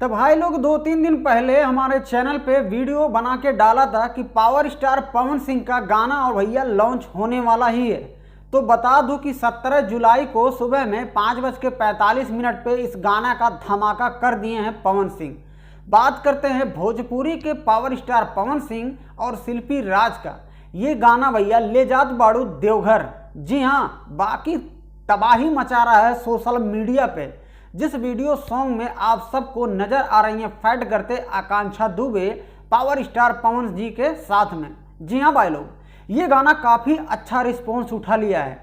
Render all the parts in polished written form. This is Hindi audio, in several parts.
तो भाई लोग 2-3 दिन पहले हमारे चैनल पे वीडियो बना के डाला था कि पावर स्टार पवन सिंह का गाना और भैया लॉन्च होने वाला ही है। तो बता दूं कि 17 जुलाई को सुबह में 5:45 पे इस गाना का धमाका कर दिए हैं पवन सिंह। बात करते हैं भोजपुरी के पावर स्टार पवन सिंह और शिल्पी राज का। ये गाना भैया ले जात बाड़ू देवघर। जी हाँ, बाकी तबाही मचा रहा है सोशल मीडिया पे। जिस वीडियो सॉन्ग में आप सबको नजर आ रही हैं फाइट करते आकांक्षा दुबे पावर स्टार पवन जी के साथ में। जी हाँ भाई लोग, ये गाना काफ़ी अच्छा रिस्पॉन्स उठा लिया है।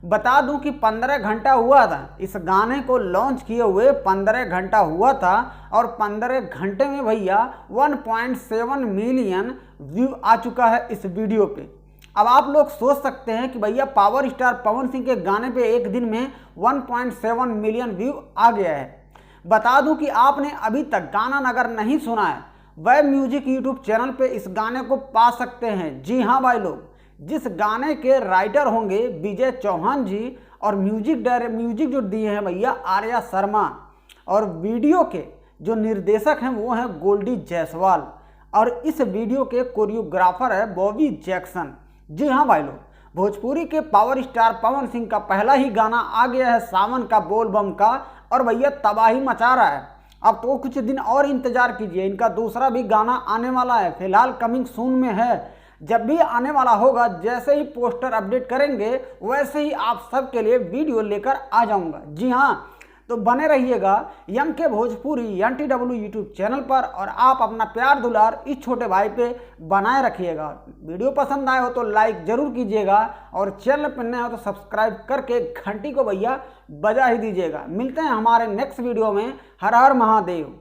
बता दूं कि 15 घंटा हुआ था इस गाने को लॉन्च किए हुए, 15 घंटा हुआ था और 15 घंटे में भैया 1.7 मिलियन व्यू आ चुका है इस वीडियो पे। अब आप लोग सोच सकते हैं कि भैया पावर स्टार पवन सिंह के गाने पे एक दिन में 1.7 मिलियन व्यू आ गया है। बता दूं कि आपने अभी तक गाना अगर नहीं सुना है, वह म्यूजिक यूट्यूब चैनल पे इस गाने को पा सकते हैं। जी हाँ भाई लोग, जिस गाने के राइटर होंगे विजय चौहान जी और म्यूजिक जो दिए हैं भैया आर्या शर्मा, और वीडियो के जो निर्देशक हैं वो हैं गोल्डी जायसवाल, और इस वीडियो के कोरियोग्राफर है बॉबी जैक्सन। जी हाँ भाई लोग, भोजपुरी के पावर स्टार पवन सिंह का पहला ही गाना आ गया है सावन का बोल बम का, और भैया तबाही मचा रहा है। अब तो कुछ दिन और इंतजार कीजिए, इनका दूसरा भी गाना आने वाला है, फिलहाल कमिंग सून में है। जब भी आने वाला होगा, जैसे ही पोस्टर अपडेट करेंगे वैसे ही आप सबके लिए वीडियो लेकर आ जाऊंगा। जी हाँ, तो बने रहिएगा एम के भोजपुरी NTW यूट्यूब चैनल पर, और आप अपना प्यार दुलार इस छोटे भाई पे बनाए रखिएगा। वीडियो पसंद आए हो तो लाइक जरूर कीजिएगा, और चैनल पर नए हो तो सब्सक्राइब करके घंटी को भैया बजा ही दीजिएगा। मिलते हैं हमारे नेक्स्ट वीडियो में। हर हर महादेव।